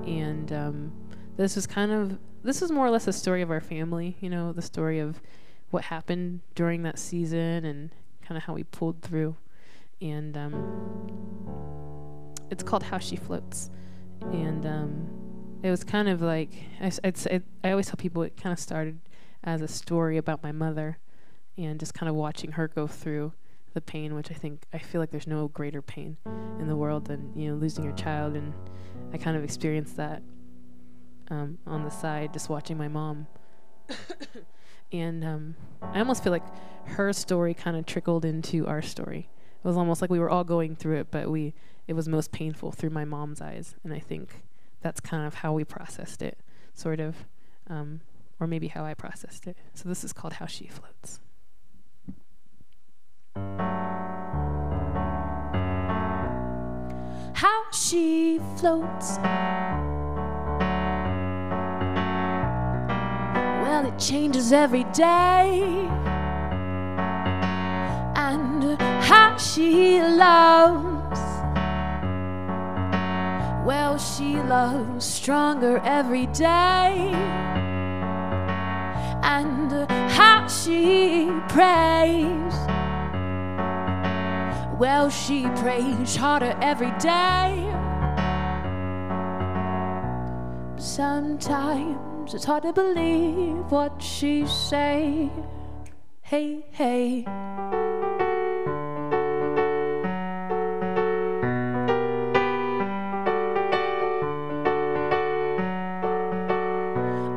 And this is more or less a story of our family, the story of what happened during that season and kind of how we pulled through. And it's called How She Floats. And it was kind of like, I always tell people it kind of started as a story about my mother and just kind of watching her go through the pain, which I feel like there's no greater pain in the world than, losing your child. And I kind of experienced that on the side, just watching my mom. And I almost feel like her story kind of trickled into our story. It was almost like we were all going through it, but it was most painful through my mom's eyes. And I think that's kind of how we processed it, sort of, or maybe how I processed it. So this is called How She Floats. How she floats. Well, it changes every day. And how she loves. Well, she loves stronger every day. And how she prays. Well, she prays harder every day. Sometimes it's hard to believe what she say. Hey, hey.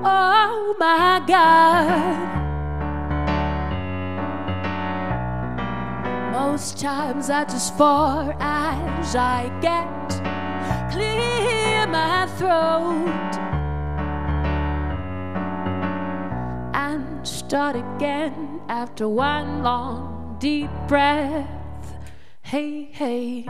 Oh my God. Most times I just far as I get, clear my throat and start again after one long deep breath. Hey, hey.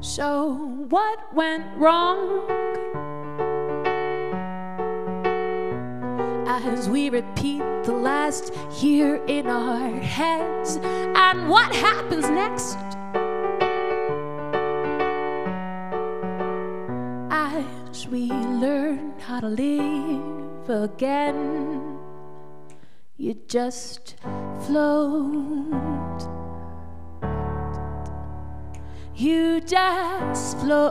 So what went wrong? As we repeat the last year in our heads, and what happens next? As we learn how to live again, you just float. You just float.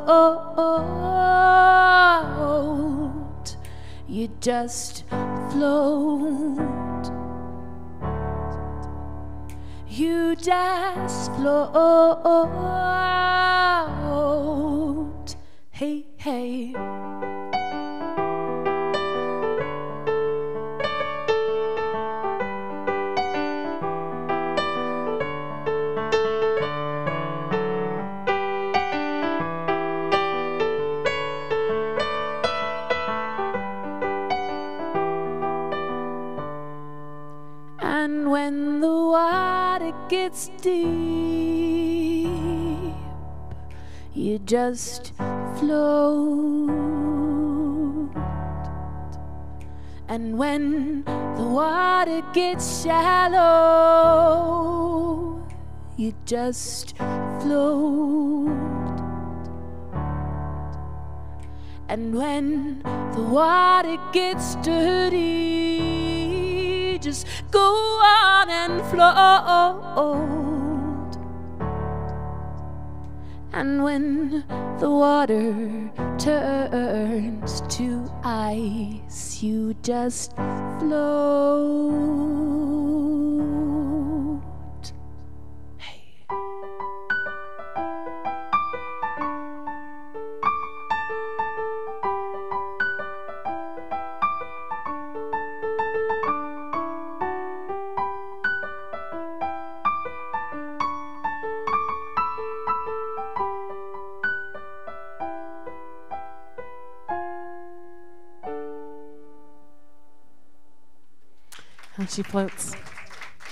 You just float. You just float. Hey, hey. And when the water gets deep, you just float. And when the water gets shallow, you just float. And when the water gets dirty, just go on and float. And when the water turns to ice, you just float. Hey. How she floats.